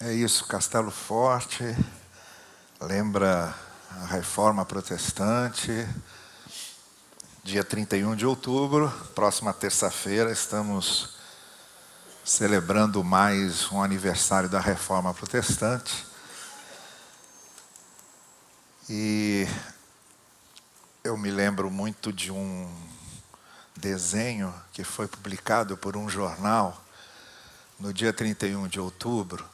É isso, Castelo Forte, lembra a Reforma Protestante, dia 31 de outubro, próxima terça-feira, estamos celebrando mais um aniversário da Reforma Protestante. E eu me lembro muito de um desenho que foi publicado por um jornal no dia 31 de outubro,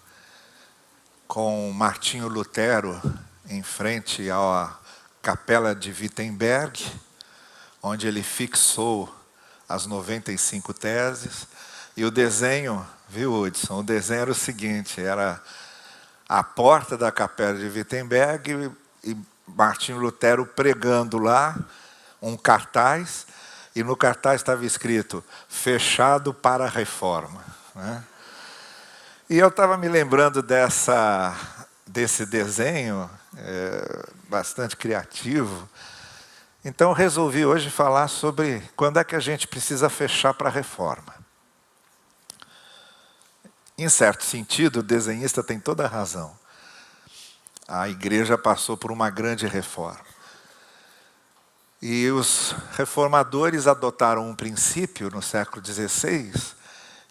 com Martinho Lutero em frente à Capela de Wittenberg, onde ele fixou as 95 teses. E o desenho, viu, Hudson? O desenho era o seguinte, era a porta da Capela de Wittenberg e Martinho Lutero pregando lá um cartaz, e no cartaz estava escrito, fechado para a reforma, né? E eu estava me lembrando desse desenho, bastante criativo. Então resolvi hoje falar sobre quando é que a gente precisa fechar para a reforma. Em certo sentido, o desenhista tem toda a razão. A igreja passou por uma grande reforma. E os reformadores adotaram um princípio no século XVI,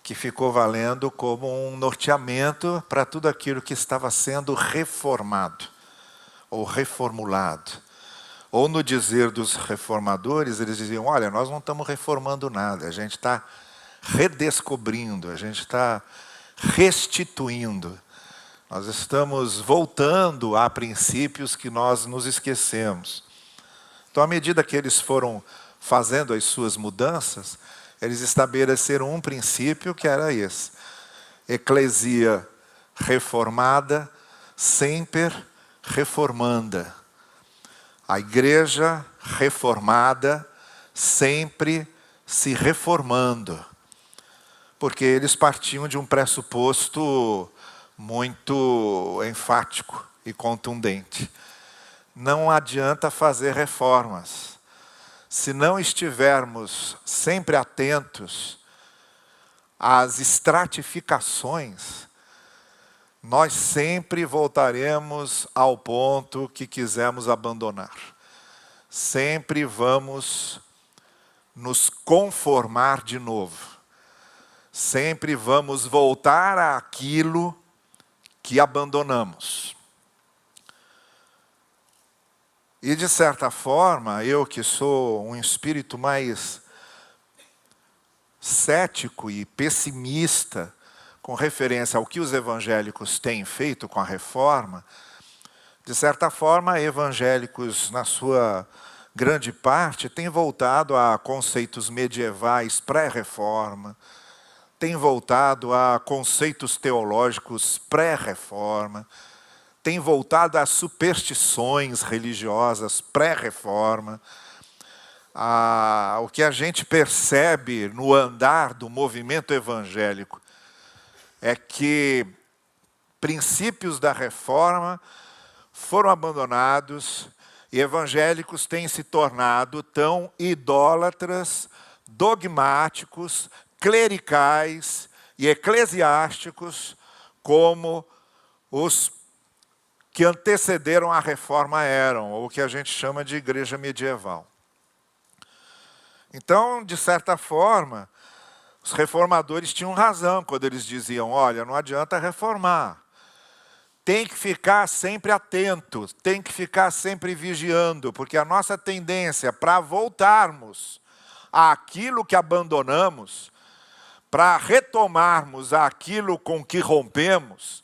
que ficou valendo como um norteamento para tudo aquilo que estava sendo reformado, ou reformulado. Ou no dizer dos reformadores, eles diziam, olha, nós não estamos reformando nada, a gente está redescobrindo, a gente está restituindo. Nós estamos voltando a princípios que nós nos esquecemos. Então, à medida que eles foram fazendo as suas mudanças, eles estabeleceram um princípio que era esse. Eclesia reformada, semper reformanda. A igreja reformada, sempre se reformando. Porque eles partiam de um pressuposto muito enfático e contundente. Não adianta fazer reformas. Se não estivermos sempre atentos às estratificações, nós sempre voltaremos ao ponto que quisemos abandonar. Sempre vamos nos conformar de novo. Sempre vamos voltar àquilo que abandonamos. E, de certa forma, eu que sou um espírito mais cético e pessimista com referência ao que os evangélicos têm feito com a reforma, de certa forma, evangélicos, na sua grande parte, têm voltado a conceitos medievais pré-reforma, têm voltado a conceitos teológicos pré-reforma, tem voltado às superstições religiosas pré-reforma. O que a gente percebe no andar do movimento evangélico é que princípios da reforma foram abandonados e evangélicos têm se tornado tão idólatras, dogmáticos, clericais e eclesiásticos como os que antecederam a reforma eram, ou o que a gente chama de igreja medieval. Então, de certa forma, os reformadores tinham razão quando eles diziam, olha, não adianta reformar. Tem que ficar sempre atento, tem que ficar sempre vigiando, porque a nossa tendência para voltarmos àquilo que abandonamos, para retomarmos aquilo com que rompemos,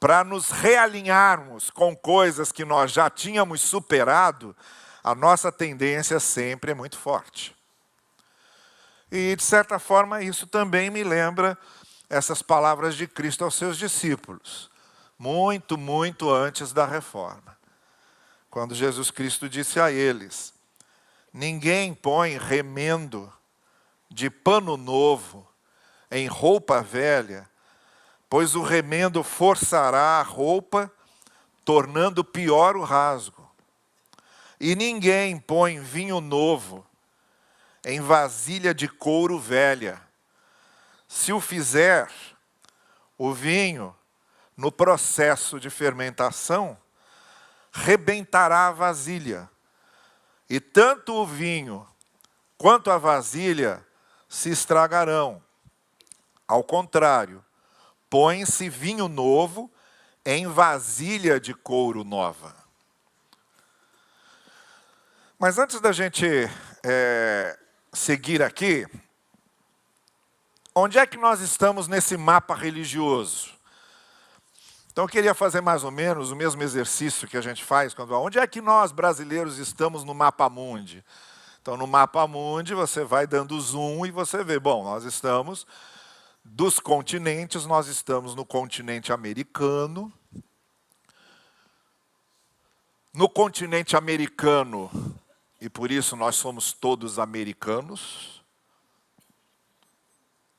para nos realinharmos com coisas que nós já tínhamos superado, a nossa tendência sempre é muito forte. E, de certa forma, isso também me lembra essas palavras de Cristo aos seus discípulos, muito, muito antes da reforma. Quando Jesus Cristo disse a eles, ninguém põe remendo de pano novo em roupa velha, pois o remendo forçará a roupa, tornando pior o rasgo. E ninguém põe vinho novo em vasilha de couro velha. Se o fizer, o vinho no processo de fermentação, rebentará a vasilha. E tanto o vinho quanto a vasilha se estragarão. Ao contrário, põe-se vinho novo em vasilha de couro nova. Mas antes da gente seguir aqui, onde é que nós estamos nesse mapa religioso? Então eu queria fazer mais ou menos o mesmo exercício que a gente faz quando onde é que nós brasileiros estamos no mapa mundi? Então no mapa mundi você vai dando zoom e você vê, bom, nós estamos dos continentes, nós estamos no continente americano. No continente americano, e por isso nós somos todos americanos.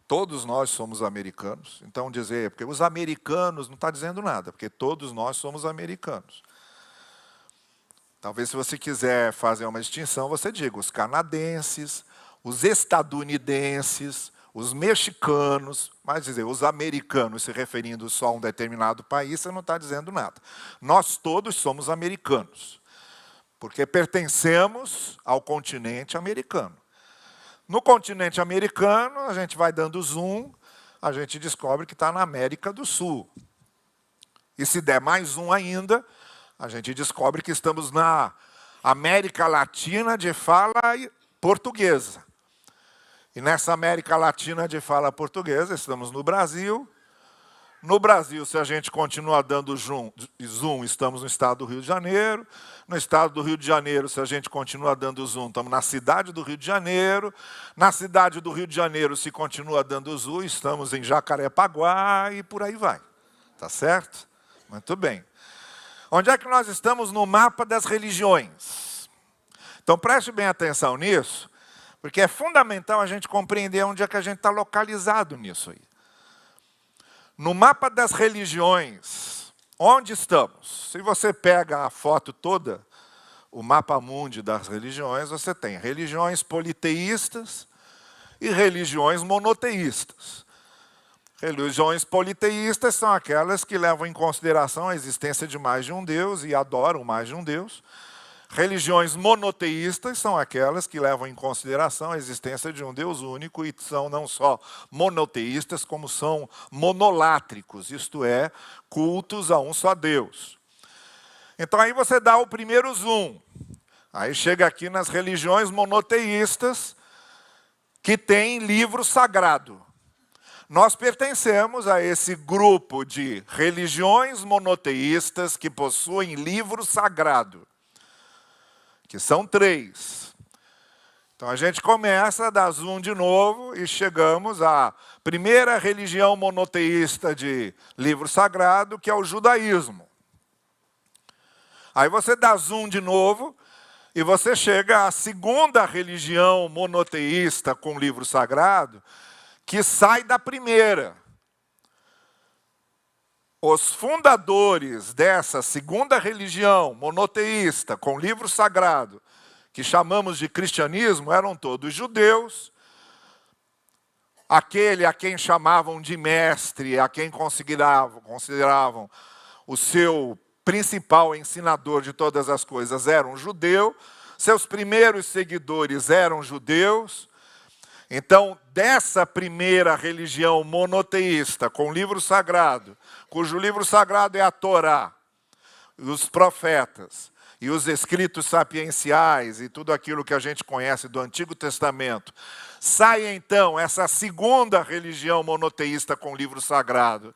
Todos nós somos americanos. Então dizer, porque os americanos não está dizendo nada, porque todos nós somos americanos. Talvez se você quiser fazer uma distinção, você diga os canadenses, os estadunidenses, os mexicanos, mas dizer os americanos se referindo só a um determinado país, você não está dizendo nada. Nós todos somos americanos, porque pertencemos ao continente americano. No continente americano, a gente vai dando zoom, a gente descobre que está na América do Sul. E se der mais zoom ainda, a gente descobre que estamos na América Latina de fala portuguesa. E nessa América Latina de fala portuguesa, estamos no Brasil. No Brasil, se a gente continua dando zoom, estamos no estado do Rio de Janeiro. No estado do Rio de Janeiro, se a gente continua dando zoom, estamos na cidade do Rio de Janeiro. Na cidade do Rio de Janeiro, se continua dando zoom, estamos em Jacarepaguá e por aí vai. Tá certo? Muito bem. Onde é que nós estamos no mapa das religiões? Então preste bem atenção nisso, porque é fundamental a gente compreender onde é que a gente está localizado nisso aí. No mapa das religiões, onde estamos? Se você pega a foto toda, o mapa mundi das religiões, você tem religiões politeístas e religiões monoteístas. Religiões politeístas são aquelas que levam em consideração a existência de mais de um Deus e adoram mais de um Deus. Religiões monoteístas são aquelas que levam em consideração a existência de um Deus único e são não só monoteístas, como são monolátricos, isto é, cultos a um só Deus. Então aí você dá o primeiro zoom. Aí chega aqui nas religiões monoteístas que têm livro sagrado. Nós pertencemos a esse grupo de religiões monoteístas que possuem livro sagrado, que são 3. Então a gente começa a dar zoom de novo e chegamos à primeira religião monoteísta de livro sagrado, que é o judaísmo. Aí você dá zoom de novo e você chega à segunda religião monoteísta com livro sagrado, que sai da primeira. Os fundadores dessa segunda religião monoteísta, com livro sagrado, que chamamos de cristianismo, eram todos judeus. Aquele a quem chamavam de mestre, a quem consideravam o seu principal ensinador de todas as coisas, era um judeu. Seus primeiros seguidores eram judeus. Então, dessa primeira religião monoteísta, com livro sagrado, cujo livro sagrado é a Torá, os profetas, e os escritos sapienciais, e tudo aquilo que a gente conhece do Antigo Testamento, sai então essa segunda religião monoteísta com livro sagrado.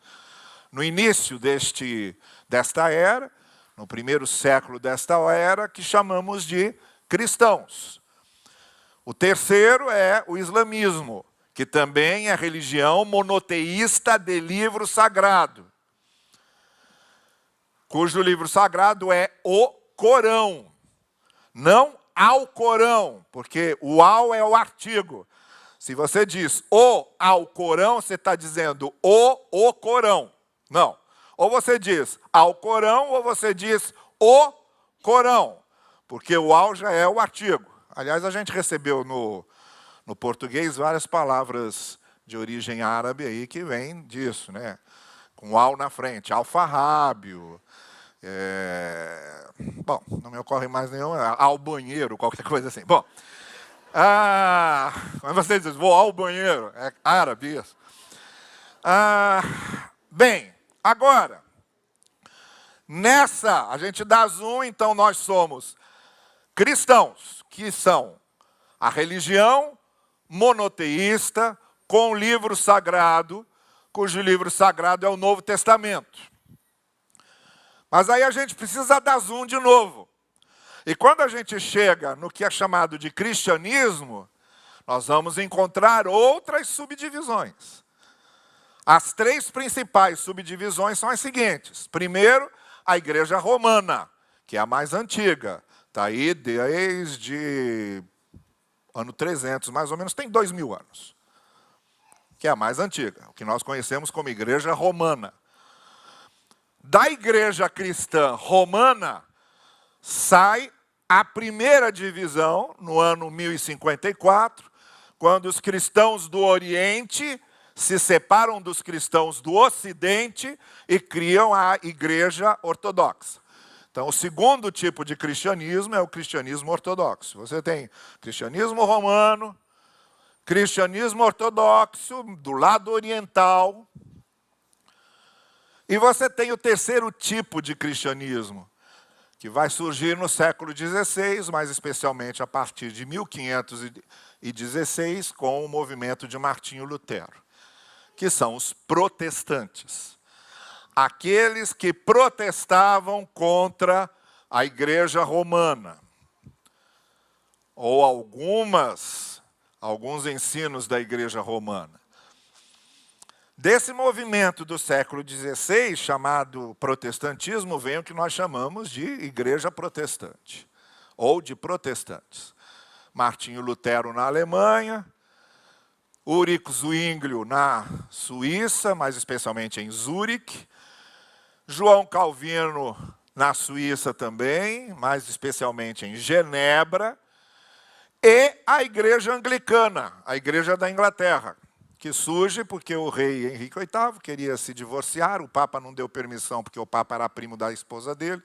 No início desta era, no primeiro século desta era, que chamamos de cristãos. O terceiro é o islamismo, que também é religião monoteísta de livro sagrado, cujo livro sagrado é o Corão, não Alcorão, porque o al é o artigo. Se você diz o Alcorão, você está dizendo o Corão. Não. Ou você diz Alcorão, ou você diz o Corão, porque o al já é o artigo. Aliás, a gente recebeu no português várias palavras de origem árabe aí que vêm disso, né? com al na frente, alfarrábio. Bom, não me ocorre mais nenhum, ao banheiro, qualquer coisa assim. Bom, mas você diz, vou ao banheiro, é árabe isso. Bem, agora, nessa, a gente dá zoom, então nós somos cristãos, que são a religião monoteísta com livro sagrado, cujo livro sagrado é o Novo Testamento. Mas aí a gente precisa dar zoom de novo. E quando a gente chega no que é chamado de cristianismo, nós vamos encontrar outras subdivisões. As 3 principais subdivisões são as seguintes. Primeiro, a Igreja Romana, que é a mais antiga. Está aí desde ano 300, mais ou menos, tem 2000 anos. Que é a mais antiga, o que nós conhecemos como Igreja Romana. Da Igreja Cristã Romana, sai a primeira divisão, no ano 1054, quando os cristãos do Oriente se separam dos cristãos do Ocidente e criam a Igreja Ortodoxa. Então, o segundo tipo de cristianismo é o cristianismo ortodoxo. Você tem cristianismo romano, cristianismo ortodoxo, do lado oriental. E você tem o terceiro tipo de cristianismo, que vai surgir no século XVI, mais especialmente a partir de 1516, com o movimento de Martinho Lutero, que são os protestantes. Aqueles que protestavam contra a Igreja Romana, ou alguns ensinos da Igreja Romana. Desse movimento do século XVI, chamado protestantismo, vem o que nós chamamos de Igreja Protestante, ou de protestantes. Martinho Lutero na Alemanha, Ulrich Zwinglio na Suíça, mais especialmente em Zurique, João Calvino na Suíça também, mais especialmente em Genebra, e a Igreja Anglicana, a Igreja da Inglaterra, que surge porque o rei Henrique VIII queria se divorciar, o Papa não deu permissão porque o Papa era primo da esposa dele.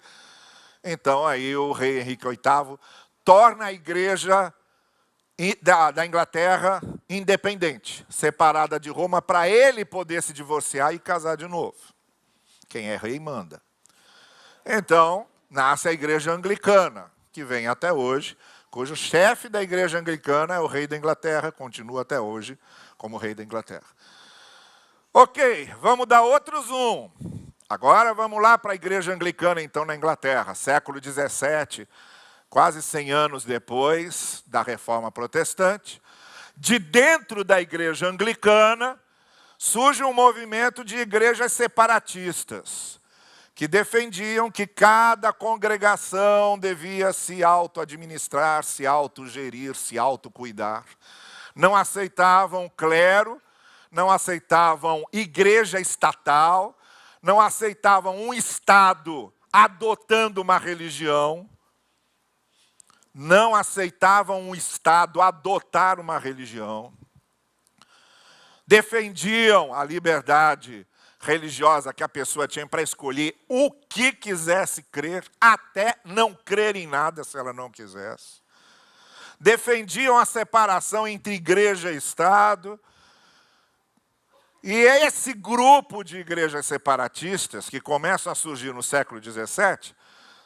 Então aí o rei Henrique VIII torna a Igreja da Inglaterra independente, separada de Roma, para ele poder se divorciar e casar de novo. Quem é rei manda. Então nasce a Igreja Anglicana, que vem até hoje, cujo chefe da Igreja Anglicana é o rei da Inglaterra, continua até hoje como rei da Inglaterra. Ok, vamos dar outro zoom. Agora vamos lá para a Igreja Anglicana, então, na Inglaterra, século XVII, quase 100 anos depois da Reforma Protestante. De dentro da Igreja Anglicana, surge um movimento de igrejas separatistas, que defendiam que cada congregação devia se auto-administrar, se autogerir, se autocuidar. Não aceitavam clero, não aceitavam igreja estatal, não aceitavam um Estado adotando uma religião, não aceitavam um Estado adotar uma religião, defendiam a liberdade religiosa que a pessoa tinha para escolher o que quisesse crer, até não crer em nada se ela não quisesse. Defendiam a separação entre igreja e Estado. E esse grupo de igrejas separatistas, que começam a surgir no século XVII,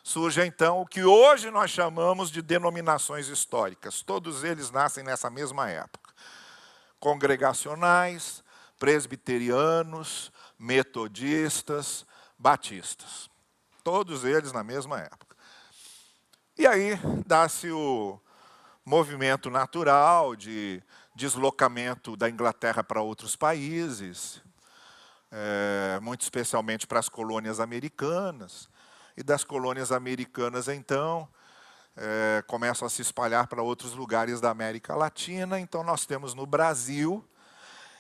surge então o que hoje nós chamamos de denominações históricas. Todos eles nascem nessa mesma época. Congregacionais, presbiterianos, metodistas, batistas. Todos eles na mesma época. E aí dá-se o movimento natural de deslocamento da Inglaterra para outros países, muito especialmente para as colônias americanas. E das colônias americanas, então, começam a se espalhar para outros lugares da América Latina. Então, nós temos no Brasil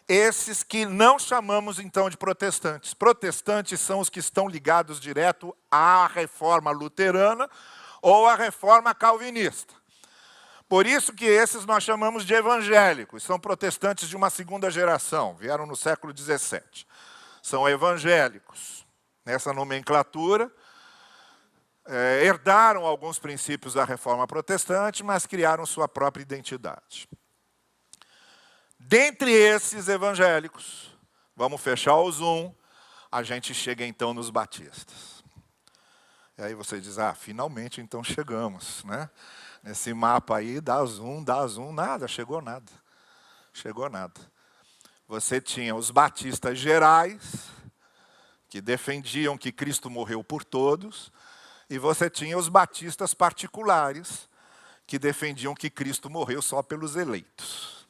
esses que não chamamos, então, de protestantes. Protestantes são os que estão ligados direto à reforma luterana ou à reforma calvinista. Por isso que esses nós chamamos de evangélicos, são protestantes de uma segunda geração, vieram no século XVII. são evangélicos. Nessa nomenclatura, herdaram alguns princípios da Reforma Protestante, mas criaram sua própria identidade. Dentre esses evangélicos, vamos fechar o zoom, a gente chega então nos batistas. E aí você diz, finalmente então chegamos, né? Nesse mapa aí, dá zoom, nada, chegou nada. Chegou nada. Você tinha os batistas gerais, que defendiam que Cristo morreu por todos, e você tinha os batistas particulares, que defendiam que Cristo morreu só pelos eleitos.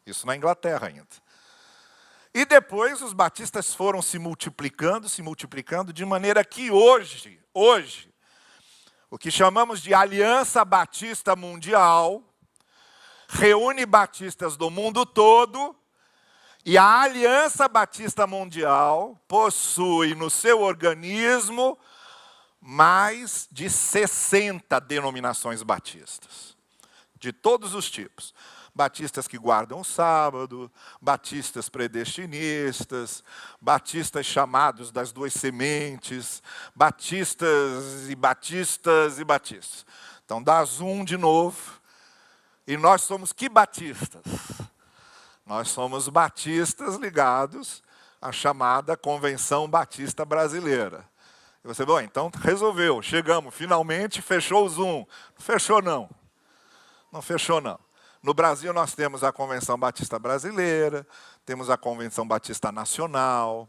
Isso na Inglaterra ainda. E depois os batistas foram se multiplicando, de maneira que hoje, o que chamamos de Aliança Batista Mundial, reúne batistas do mundo todo, e a Aliança Batista Mundial possui no seu organismo mais de 60 denominações batistas, de todos os tipos. Batistas que guardam o sábado, batistas predestinistas, batistas chamados das duas sementes, batistas e batistas e batistas. Então dá zoom de novo. E nós somos que batistas? Nós somos batistas ligados à chamada Convenção Batista Brasileira. E você, bom, então resolveu, chegamos, finalmente fechou o zoom. Não fechou não. Não fechou não. No Brasil nós temos a Convenção Batista Brasileira, temos a Convenção Batista Nacional,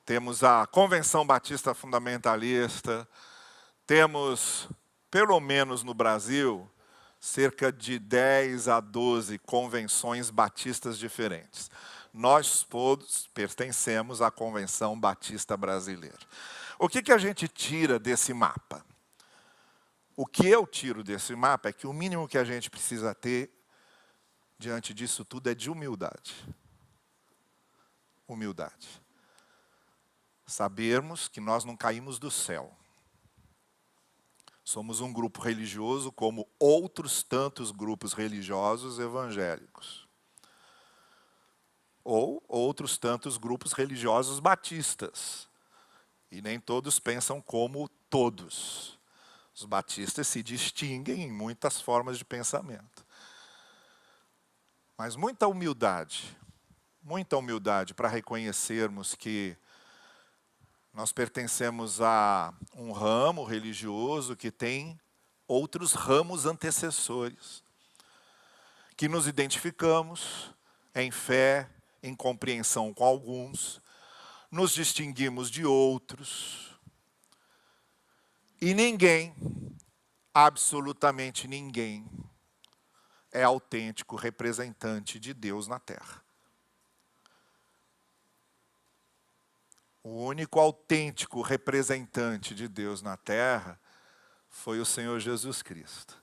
temos a Convenção Batista Fundamentalista, temos, pelo menos no Brasil, cerca de 10 a 12 convenções batistas diferentes. Nós todos pertencemos à Convenção Batista Brasileira. O que a gente tira desse mapa? O que eu tiro desse mapa é que o mínimo que a gente precisa ter diante disso tudo é de humildade. Humildade. Sabermos que nós não caímos do céu. Somos um grupo religioso como outros tantos grupos religiosos evangélicos. Ou outros tantos grupos religiosos batistas. E nem todos pensam como todos. Os batistas se distinguem em muitas formas de pensamento. Mas muita humildade para reconhecermos que nós pertencemos a um ramo religioso que tem outros ramos antecessores, que nos identificamos em fé, em compreensão com alguns, nos distinguimos de outros, e ninguém, absolutamente ninguém, é autêntico representante de Deus na Terra. O único autêntico representante de Deus na Terra foi o Senhor Jesus Cristo.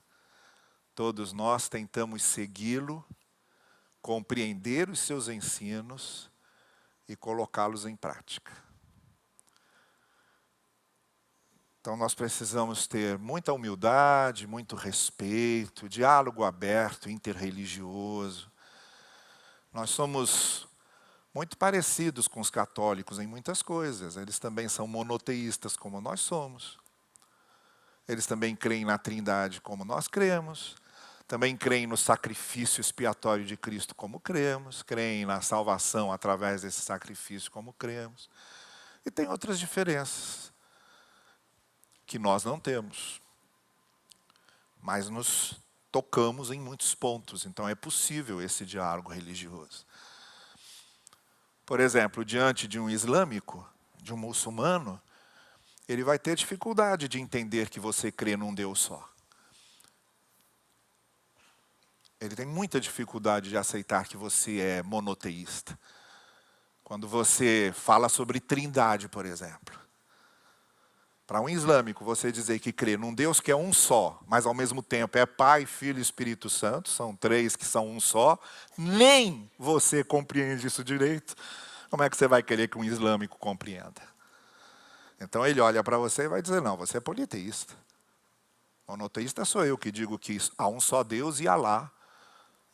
Todos nós tentamos segui-lo, compreender os seus ensinos e colocá-los em prática. Então nós precisamos ter muita humildade, muito respeito, diálogo aberto, interreligioso. Nós somos muito parecidos com os católicos em muitas coisas. Eles também são monoteístas como nós somos. Eles também creem na Trindade como nós cremos. Também creem no sacrifício expiatório de Cristo como cremos. Creem na salvação através desse sacrifício como cremos. E tem outras diferenças que nós não temos. Mas nos tocamos em muitos pontos. Então é possível esse diálogo religioso. Por exemplo, diante de um islâmico, de um muçulmano, ele vai ter dificuldade de entender que você crê num Deus só. Ele tem muita dificuldade de aceitar que você é monoteísta. Quando você fala sobre trindade, por exemplo. Para um islâmico, você dizer que crê num Deus que é um só, mas ao mesmo tempo é Pai, Filho e Espírito Santo, são três que são um só, nem você compreende isso direito, como é que você vai querer que um islâmico compreenda? Então ele olha para você e vai dizer, não, você é politeísta. Monoteísta sou eu que digo que há um só Deus e Alá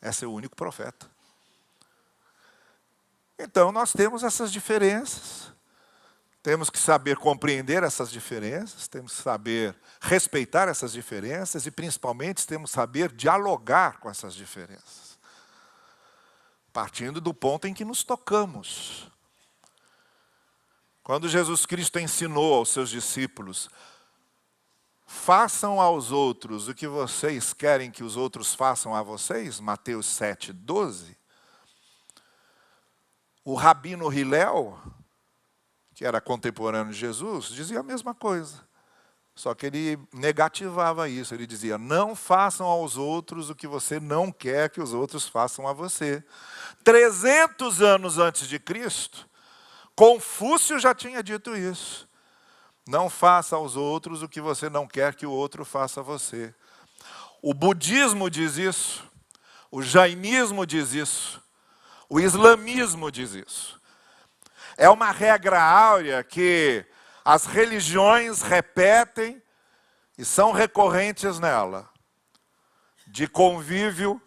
é seu único profeta. Então nós temos essas diferenças. Temos que saber compreender essas diferenças, temos que saber respeitar essas diferenças e, principalmente, temos que saber dialogar com essas diferenças. Partindo do ponto em que nos tocamos. Quando Jesus Cristo ensinou aos seus discípulos, façam aos outros o que vocês querem que os outros façam a vocês, Mateus 7:12, o rabino Hilel, que era contemporâneo de Jesus, dizia a mesma coisa. Só que ele negativava isso. Ele dizia, não façam aos outros o que você não quer que os outros façam a você. 300 anos antes de Cristo, Confúcio já tinha dito isso. Não faça aos outros o que você não quer que o outro faça a você. O budismo diz isso. O jainismo diz isso. O islamismo diz isso. É uma regra áurea que as religiões repetem e são recorrentes nela. De convívio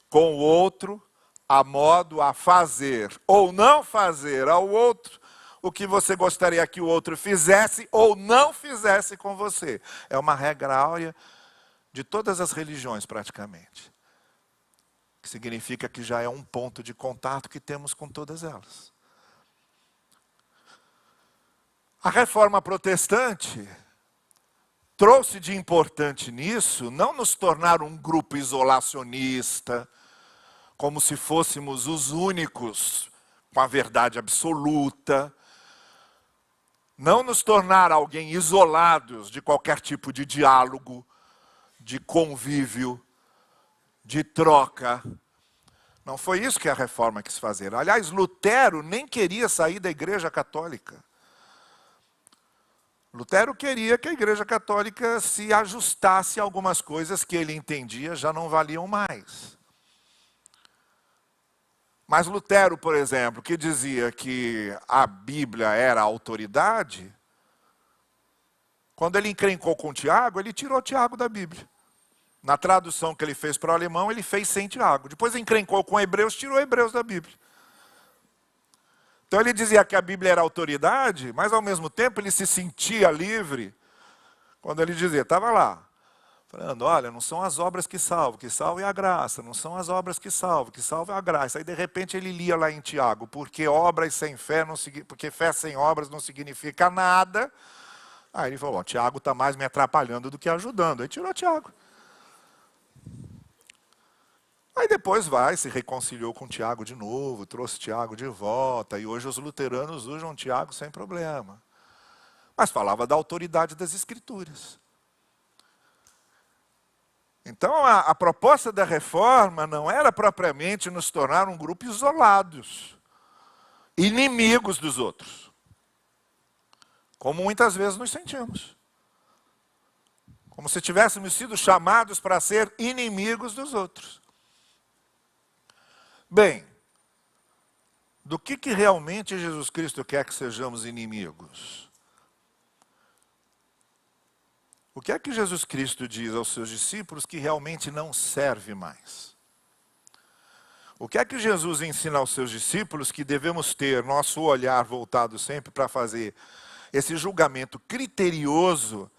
com o outro, a modo a fazer ou não fazer ao outro o que você gostaria que o outro fizesse ou não fizesse com você. É uma regra áurea de todas as religiões praticamente. Que significa que já é um ponto de contato que temos com todas elas. A reforma protestante trouxe de importante nisso não nos tornar um grupo isolacionista, como se fôssemos os únicos com a verdade absoluta, não nos tornar alguém isolados de qualquer tipo de diálogo, de convívio, de troca. Não foi isso que a reforma quis fazer. Aliás, Lutero nem queria sair da Igreja Católica. Lutero queria que a Igreja Católica se ajustasse a algumas coisas que ele entendia já não valiam mais. Mas Lutero, por exemplo, que dizia que a Bíblia era a autoridade, quando ele encrencou com Tiago, ele tirou Tiago da Bíblia. Na tradução que ele fez para o alemão, ele fez sem Tiago. Depois encrencou com Hebreus, tirou Hebreus da Bíblia. Então ele dizia que a Bíblia era autoridade, mas ao mesmo tempo ele se sentia livre quando ele dizia, estava lá, falando, olha, não são as obras que salvam é a graça, não são as obras que salvam é a graça. Aí de repente ele lia lá em Tiago, porque obras sem fé, porque fé sem obras não significa nada. Aí ele falou, Tiago está mais me atrapalhando do que ajudando. Aí tirou Tiago. Aí depois se reconciliou com Tiago de novo, trouxe Tiago de volta, e hoje os luteranos usam Tiago sem problema. Mas falava da autoridade das Escrituras. Então a proposta da reforma não era propriamente nos tornar um grupo isolados, inimigos dos outros, como muitas vezes nos sentimos. Como se tivéssemos sido chamados para ser inimigos dos outros. Bem, do que realmente Jesus Cristo quer que sejamos inimigos? O que é que Jesus Cristo diz aos seus discípulos que realmente não serve mais? O que é que Jesus ensina aos seus discípulos que devemos ter nosso olhar voltado sempre para fazer esse julgamento criterioso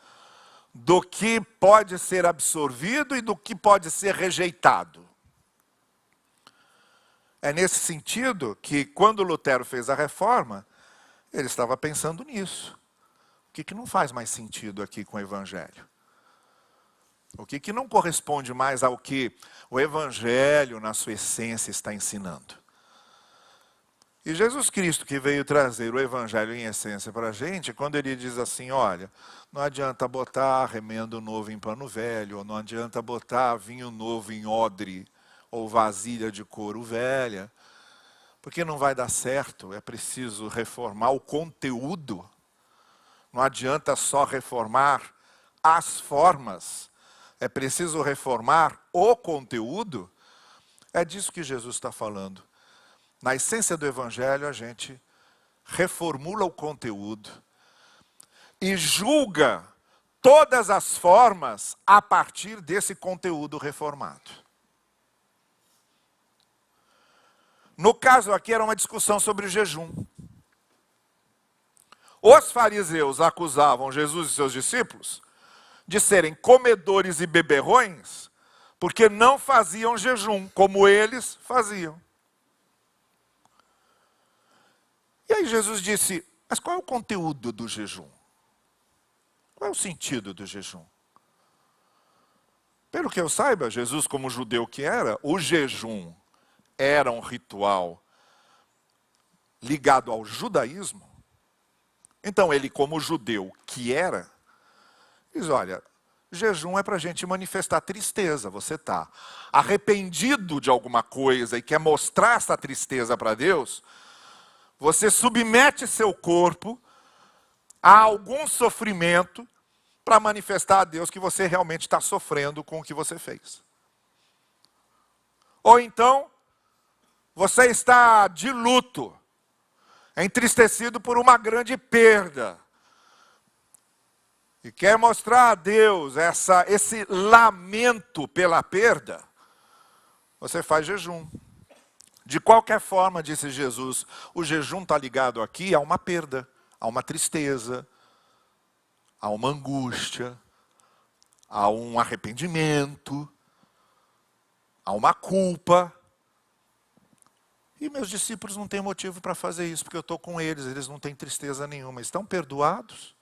do que pode ser absorvido e do que pode ser rejeitado? É nesse sentido que, quando Lutero fez a reforma, ele estava pensando nisso. O que não faz mais sentido aqui com o Evangelho? O que não corresponde mais ao que o Evangelho, na sua essência, está ensinando? E Jesus Cristo, que veio trazer o Evangelho em essência para a gente, quando ele diz assim, olha, não adianta botar remendo novo em pano velho, ou não adianta botar vinho novo em odre, ou vasilha de couro velha, porque não vai dar certo, é preciso reformar o conteúdo. Não adianta só reformar as formas, é preciso reformar o conteúdo. É disso que Jesus está falando. Na essência do Evangelho, a gente reformula o conteúdo e julga todas as formas a partir desse conteúdo reformado. No caso aqui era uma discussão sobre o jejum. Os fariseus acusavam Jesus e seus discípulos de serem comedores e beberrões, porque não faziam jejum, como eles faziam. E aí Jesus disse, mas qual é o conteúdo do jejum? Qual é o sentido do jejum? Pelo que eu saiba, Jesus, como judeu que era, o jejum era um ritual ligado ao judaísmo. Então ele, como judeu que era, diz, olha, jejum é para a gente manifestar tristeza. Você está arrependido de alguma coisa e quer mostrar essa tristeza para Deus, você submete seu corpo a algum sofrimento para manifestar a Deus que você realmente está sofrendo com o que você fez. Ou então, você está de luto, entristecido por uma grande perda. E quer mostrar a Deus esse lamento pela perda, você faz jejum. De qualquer forma, disse Jesus, o jejum está ligado aqui a uma perda, a uma tristeza, a uma angústia, a um arrependimento, a uma culpa. E meus discípulos não têm motivo para fazer isso, porque eu estou com eles, eles não têm tristeza nenhuma. Estão perdoados.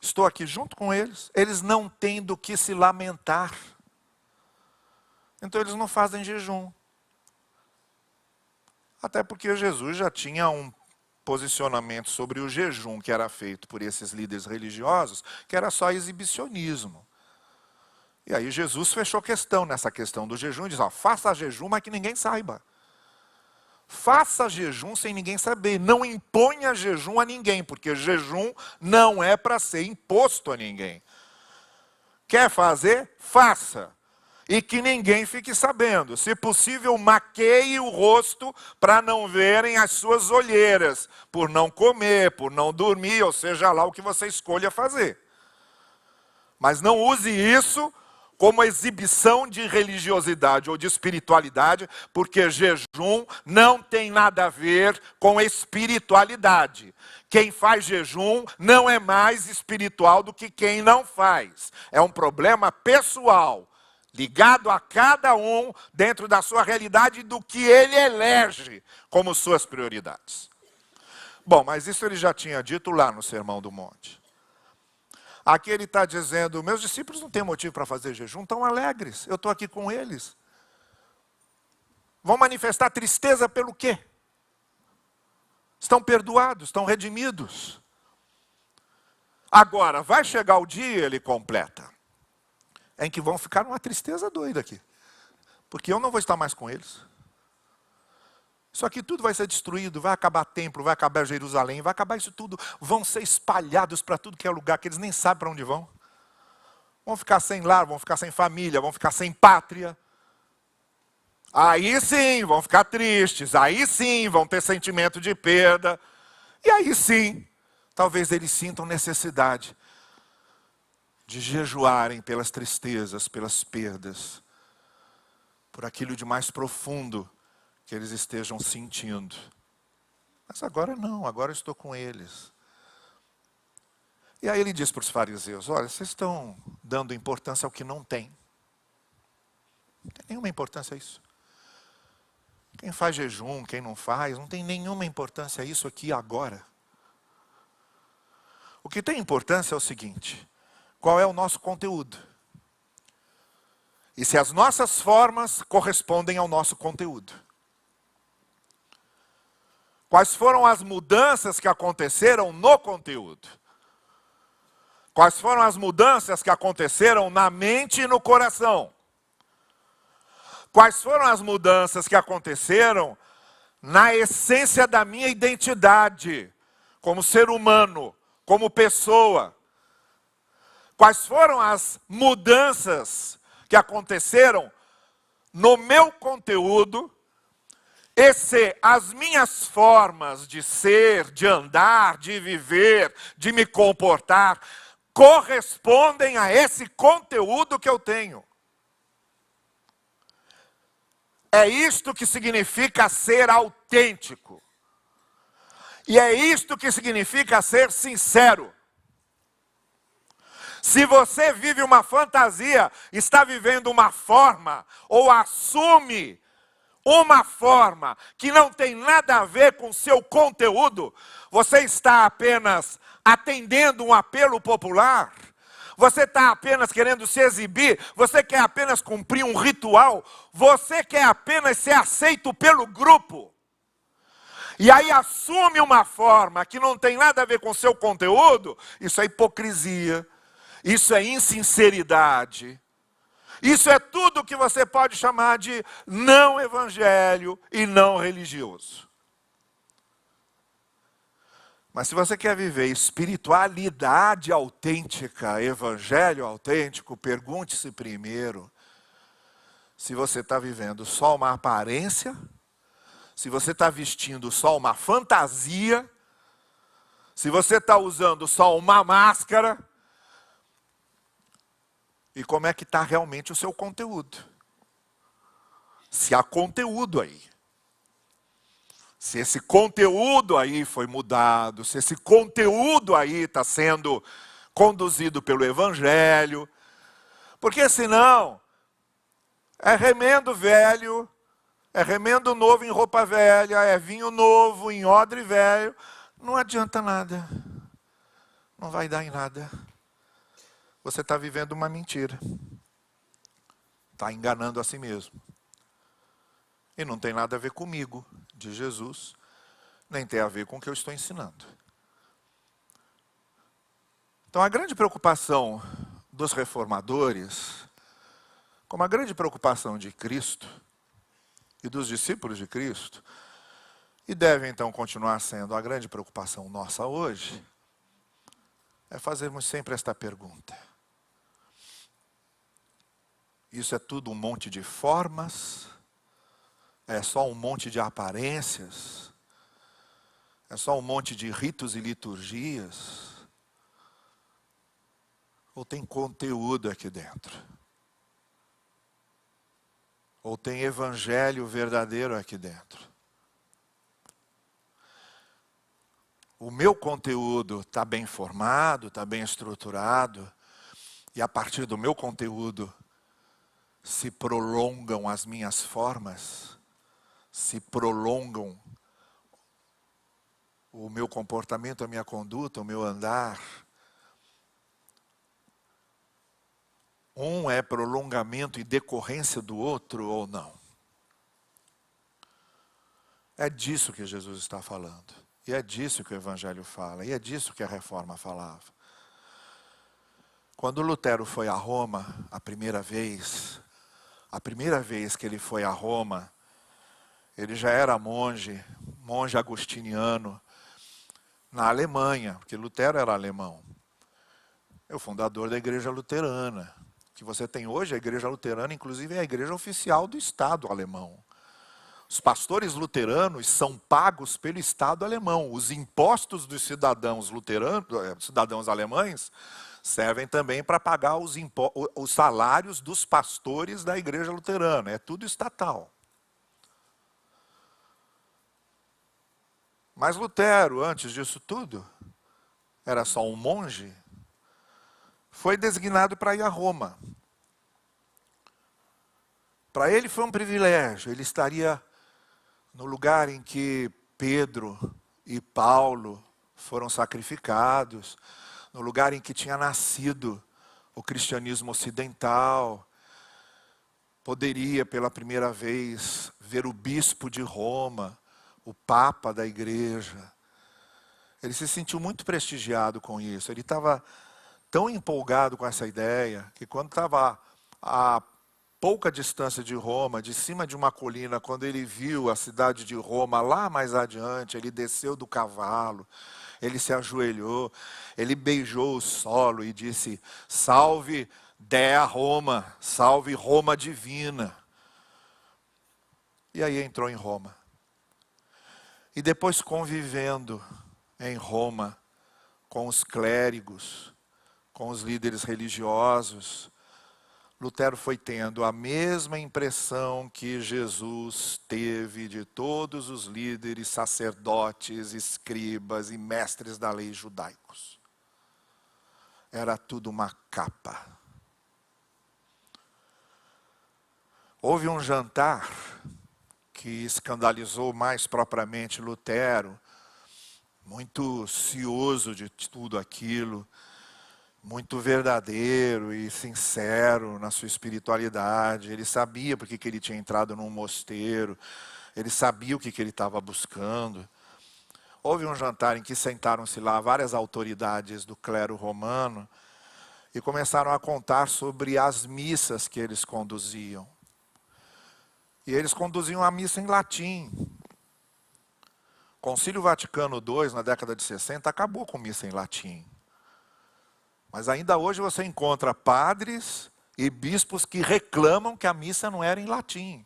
Estou aqui junto com eles. Eles não têm do que se lamentar. Então eles não fazem jejum. Até porque Jesus já tinha um posicionamento sobre o jejum que era feito por esses líderes religiosos, que era só exibicionismo. E aí Jesus fechou questão nessa questão do jejum e diz, ó, faça jejum, mas que ninguém saiba. Faça jejum sem ninguém saber. Não imponha jejum a ninguém, porque jejum não é para ser imposto a ninguém. Quer fazer? Faça. E que ninguém fique sabendo. Se possível, maqueie o rosto para não verem as suas olheiras, por não comer, por não dormir, ou seja lá o que você escolha fazer. Mas não use isso como exibição de religiosidade ou de espiritualidade, porque jejum não tem nada a ver com espiritualidade. Quem faz jejum não é mais espiritual do que quem não faz. É um problema pessoal, ligado a cada um dentro da sua realidade do que ele elege como suas prioridades. Bom, mas isso ele já tinha dito lá no Sermão do Monte. Aqui ele está dizendo, meus discípulos não têm motivo para fazer jejum, estão alegres, eu estou aqui com eles. Vão manifestar tristeza pelo quê? Estão perdoados, estão redimidos. Agora, vai chegar o dia, ele completa, em que vão ficar numa tristeza doida aqui. Porque eu não vou estar mais com eles. Isso aqui tudo vai ser destruído, vai acabar templo, vai acabar Jerusalém, vai acabar isso tudo. Vão ser espalhados para tudo que é lugar, que eles nem sabem para onde vão. Vão ficar sem lar, vão ficar sem família, vão ficar sem pátria. Aí sim, vão ficar tristes, aí sim, vão ter sentimento de perda. E aí sim, talvez eles sintam necessidade de jejuarem pelas tristezas, pelas perdas, por aquilo de mais profundo que eles estejam sentindo. Mas agora não, agora eu estou com eles. E aí ele diz para os fariseus, olha, vocês estão dando importância ao que não tem. Não tem nenhuma importância a isso. Quem faz jejum, quem não faz, não tem nenhuma importância a isso aqui agora. O que tem importância é o seguinte, qual é o nosso conteúdo? E se as nossas formas correspondem ao nosso conteúdo. Quais foram as mudanças que aconteceram no conteúdo? Quais foram as mudanças que aconteceram na mente e no coração? Quais foram as mudanças que aconteceram na essência da minha identidade, como ser humano, como pessoa? Quais foram as mudanças que aconteceram no meu conteúdo? E se as minhas formas de ser, de andar, de viver, de me comportar, correspondem a esse conteúdo que eu tenho. É isto que significa ser autêntico. E é isto que significa ser sincero. Se você vive uma fantasia, está vivendo uma forma, ou assume uma forma que não tem nada a ver com seu conteúdo, você está apenas atendendo um apelo popular, você está apenas querendo se exibir, você quer apenas cumprir um ritual, você quer apenas ser aceito pelo grupo. E aí assume uma forma que não tem nada a ver com seu conteúdo, isso é hipocrisia, isso é insinceridade. Isso é tudo que você pode chamar de não evangelho e não religioso. Mas se você quer viver espiritualidade autêntica, evangelho autêntico, pergunte-se primeiro se você está vivendo só uma aparência, se você está vestindo só uma fantasia, se você está usando só uma máscara, e como é que está realmente o seu conteúdo. Se há conteúdo aí. Se esse conteúdo aí foi mudado, se esse conteúdo aí está sendo conduzido pelo Evangelho. Porque senão, é remendo velho, é remendo novo em roupa velha, é vinho novo em odre velho. Não adianta nada. Não vai dar em nada. Você está vivendo uma mentira. Está enganando a si mesmo. E não tem nada a ver comigo, de Jesus, nem tem a ver com o que eu estou ensinando. Então a grande preocupação dos reformadores, como a grande preocupação de Cristo e dos discípulos de Cristo, e deve então continuar sendo a grande preocupação nossa hoje, é fazermos sempre esta pergunta. Isso é tudo um monte de formas? É só um monte de aparências? É só um monte de ritos e liturgias? Ou tem conteúdo aqui dentro? Ou tem evangelho verdadeiro aqui dentro? O meu conteúdo está bem formado, está bem estruturado, e a partir do meu conteúdo se prolongam as minhas formas, se prolongam o meu comportamento, a minha conduta, o meu andar. Um é prolongamento e decorrência do outro ou não? É disso que Jesus está falando. E é disso que o Evangelho fala. E é disso que a Reforma falava. Quando Lutero foi a Roma, a primeira vez que ele foi a Roma, ele já era monge agostiniano, na Alemanha, porque Lutero era alemão. É o fundador da igreja luterana. Que você tem hoje, a igreja luterana, inclusive é a igreja oficial do Estado alemão. Os pastores luteranos são pagos pelo Estado alemão. Os impostos dos cidadãos luteranos, cidadãos alemães, servem também para pagar os salários dos pastores da igreja luterana. É tudo estatal. Mas Lutero, antes disso tudo, era só um monge, foi designado para ir a Roma. Para ele foi um privilégio, ele estaria no lugar em que Pedro e Paulo foram sacrificados, no lugar em que tinha nascido o cristianismo ocidental. Poderia pela primeira vez ver o bispo de Roma, o papa da igreja. Ele se sentiu muito prestigiado com isso. Ele estava tão empolgado com essa ideia, que quando estava a pouca distância de Roma, de cima de uma colina, quando ele viu a cidade de Roma lá mais adiante, ele desceu do cavalo, ele se ajoelhou, ele beijou o solo e disse: salve Dea Roma, salve Roma divina. E aí entrou em Roma. E depois convivendo em Roma com os clérigos, com os líderes religiosos, Lutero foi tendo a mesma impressão que Jesus teve de todos os líderes, sacerdotes, escribas e mestres da lei judaicos. Era tudo uma capa. Houve um jantar que escandalizou mais propriamente Lutero, muito cioso de tudo aquilo, muito verdadeiro e sincero na sua espiritualidade. Ele sabia porque que ele tinha entrado num mosteiro, ele sabia o que ele estava buscando. Houve um jantar em que sentaram-se lá várias autoridades do clero romano e começaram a contar sobre as missas que eles conduziam. E eles conduziam a missa em latim. O Concílio Vaticano II, na década de 60, acabou com missa em latim. Mas ainda hoje você encontra padres e bispos que reclamam que a missa não era em latim.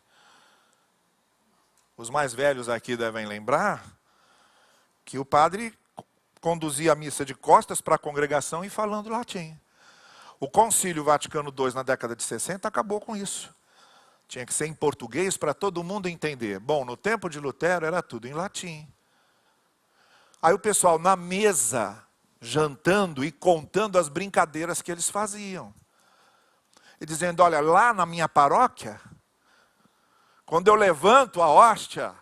Os mais velhos aqui devem lembrar que o padre conduzia a missa de costas para a congregação e falando latim. O Concílio Vaticano II, na década de 60, acabou com isso. Tinha que ser em português para todo mundo entender. Bom, no tempo de Lutero era tudo em latim. Aí o pessoal na mesa, jantando e contando as brincadeiras que eles faziam. E dizendo, olha, lá na minha paróquia, quando eu levanto a hóstia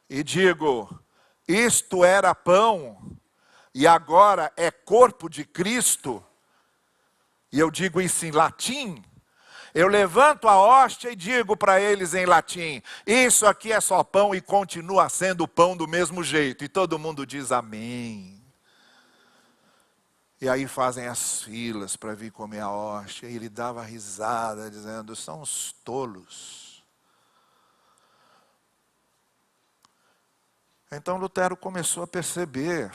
e digo, isto era pão e agora é corpo de Cristo, e eu digo isso em latim, eu levanto a hóstia e digo para eles em latim, isso aqui é só pão e continua sendo pão do mesmo jeito. E todo mundo diz amém. E aí fazem as filas para vir comer a hóstia. E ele dava risada dizendo, são os tolos. Então Lutero começou a perceber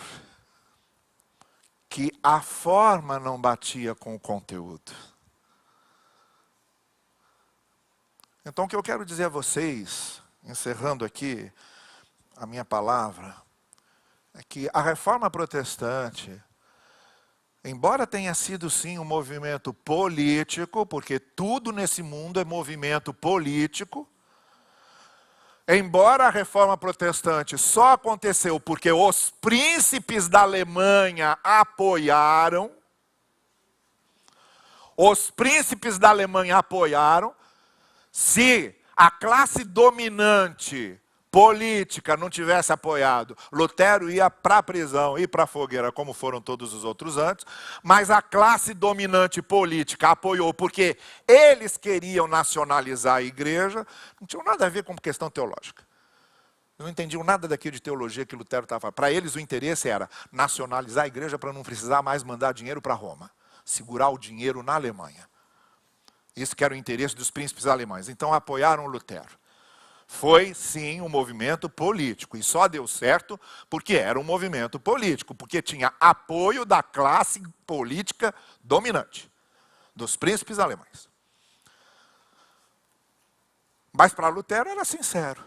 que a forma não batia com o conteúdo. Então o que eu quero dizer a vocês, encerrando aqui a minha palavra, é que a Reforma Protestante, embora tenha sido sim um movimento político, porque tudo nesse mundo é movimento político, embora a Reforma Protestante só aconteceu porque os príncipes da Alemanha apoiaram, se a classe dominante política não tivesse apoiado, Lutero ia para a prisão e para a fogueira, como foram todos os outros antes, mas a classe dominante política apoiou, porque eles queriam nacionalizar a igreja, não tinha nada a ver com questão teológica. Não entendiam nada daquilo de teologia que Lutero estava falando. Para eles o interesse era nacionalizar a igreja para não precisar mais mandar dinheiro para Roma, segurar o dinheiro na Alemanha. Isso que era o interesse dos príncipes alemães. Então apoiaram Lutero. Foi, sim, um movimento político. E só deu certo porque era um movimento político. Porque tinha apoio da classe política dominante. Dos príncipes alemães. Mas para Lutero era sincero.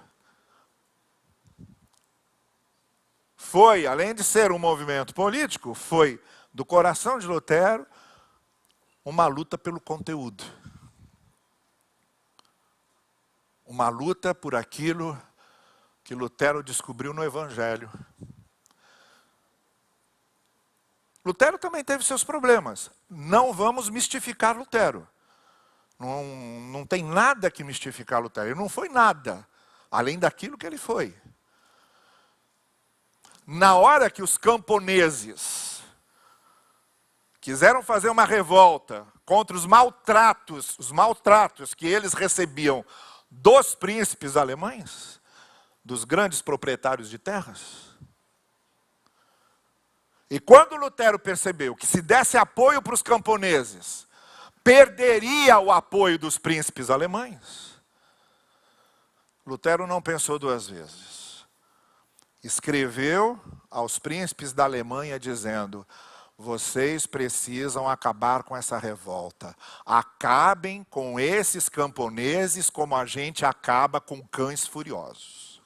Foi, além de ser um movimento político, foi, do coração de Lutero, uma luta pelo conteúdo. Uma luta por aquilo que Lutero descobriu no Evangelho. Lutero também teve seus problemas. Não vamos mistificar Lutero. Não tem nada que mistificar Lutero. Ele não foi nada, além daquilo que ele foi. Na hora que os camponeses quiseram fazer uma revolta contra os maltratos que eles recebiam dos príncipes alemães, dos grandes proprietários de terras. E quando Lutero percebeu que se desse apoio para os camponeses, perderia o apoio dos príncipes alemães, Lutero não pensou duas vezes. Escreveu aos príncipes da Alemanha dizendo, vocês precisam acabar com essa revolta. Acabem com esses camponeses como a gente acaba com cães furiosos.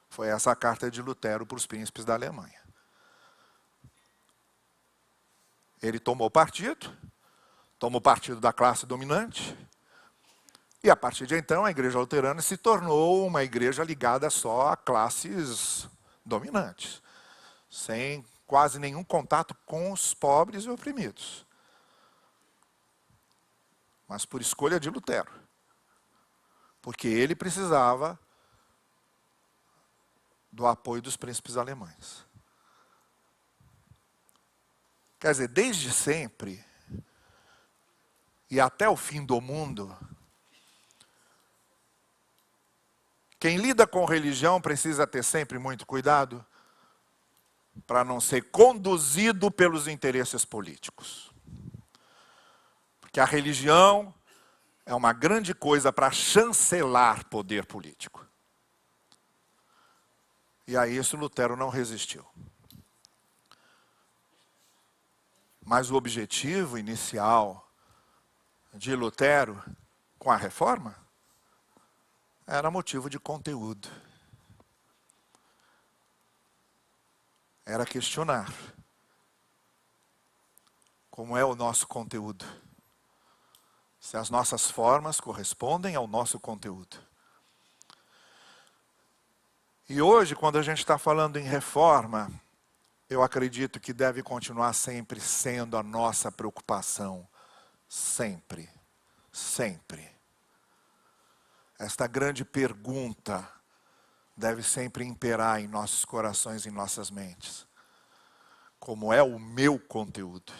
Foi essa a carta de Lutero para os príncipes da Alemanha. Ele tomou partido, toma o partido da classe dominante. E a partir de então, a igreja luterana se tornou uma igreja ligada só a classes dominantes, sem quase nenhum contato com os pobres e oprimidos. Mas por escolha de Lutero. Porque ele precisava do apoio dos príncipes alemães. Quer dizer, desde sempre, e até o fim do mundo, quem lida com religião precisa ter sempre muito cuidado para não ser conduzido pelos interesses políticos. Porque a religião é uma grande coisa para chancelar poder político. E a isso Lutero não resistiu. Mas o objetivo inicial de Lutero com a reforma era motivo de conteúdo. Era questionar como é o nosso conteúdo. Se as nossas formas correspondem ao nosso conteúdo. E hoje, quando a gente está falando em reforma, eu acredito que deve continuar sempre sendo a nossa preocupação. Sempre. Sempre. Esta grande pergunta deve sempre imperar em nossos corações e em nossas mentes. Como é o meu conteúdo?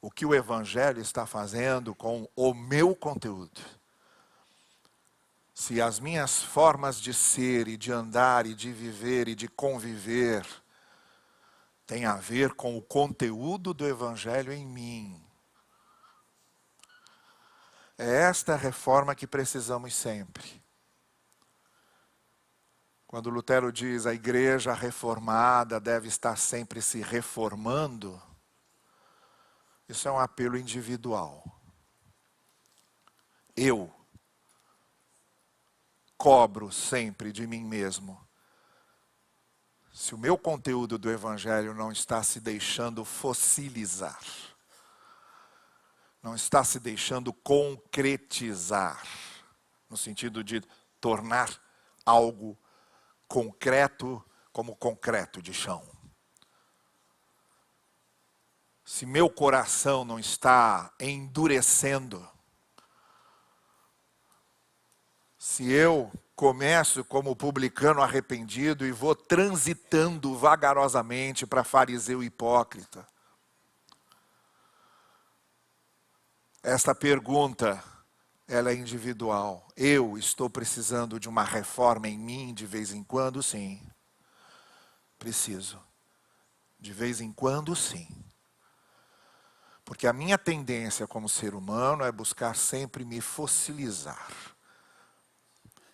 O que o Evangelho está fazendo com o meu conteúdo? Se as minhas formas de ser e de andar e de viver e de conviver têm a ver com o conteúdo do Evangelho em mim. É esta reforma que precisamos sempre. Quando Lutero diz a igreja reformada deve estar sempre se reformando, isso é um apelo individual. Eu cobro sempre de mim mesmo. Se o meu conteúdo do Evangelho não está se deixando fossilizar, não está se deixando concretizar, no sentido de tornar algo concreto como concreto de chão. Se meu coração não está endurecendo, se eu começo como publicano arrependido e vou transitando vagarosamente para fariseu hipócrita, esta pergunta, ela é individual. Eu estou precisando de uma reforma em mim de vez em quando? Sim. Preciso. De vez em quando, sim. Porque a minha tendência como ser humano é buscar sempre me fossilizar.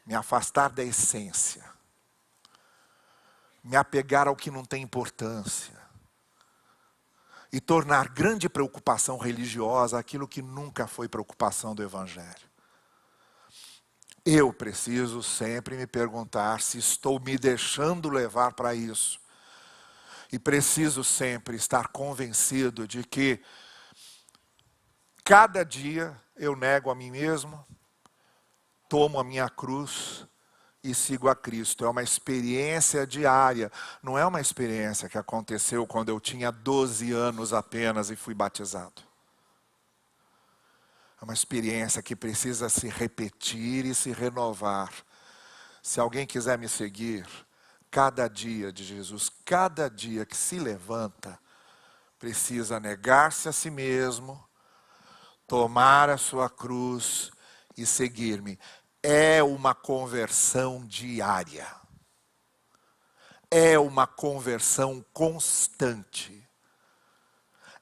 Me afastar da essência. Me apegar ao que não tem importância. E tornar grande preocupação religiosa aquilo que nunca foi preocupação do Evangelho. Eu preciso sempre me perguntar se estou me deixando levar para isso. E preciso sempre estar convencido de que cada dia eu nego a mim mesmo, tomo a minha cruz e sigo a Cristo. É uma experiência diária. Não é uma experiência que aconteceu quando eu tinha 12 anos apenas e fui batizado. É uma experiência que precisa se repetir e se renovar. Se alguém quiser me seguir, cada dia de Jesus, cada dia que se levanta, precisa negar-se a si mesmo, tomar a sua cruz e seguir-me. É uma conversão diária. É uma conversão constante.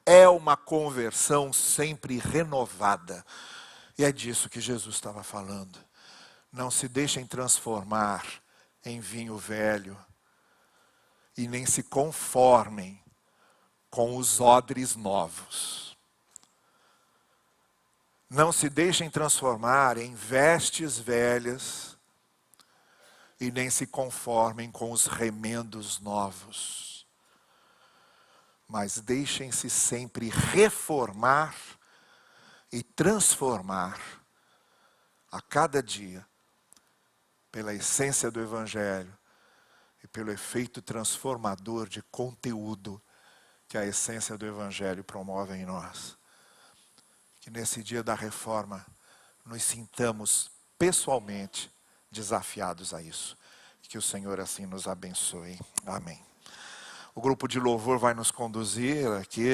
É uma conversão sempre renovada. E é disso que Jesus estava falando. Não se deixem transformar em vinho velho. E nem se conformem com os odres novos. Não se deixem transformar em vestes velhas e nem se conformem com os remendos novos. Mas deixem-se sempre reformar e transformar a cada dia pela essência do Evangelho e pelo efeito transformador de conteúdo que a essência do Evangelho promove em nós. Que nesse dia da reforma nos sintamos pessoalmente desafiados a isso. Que o Senhor assim nos abençoe. Amém. O grupo de louvor vai nos conduzir aqui.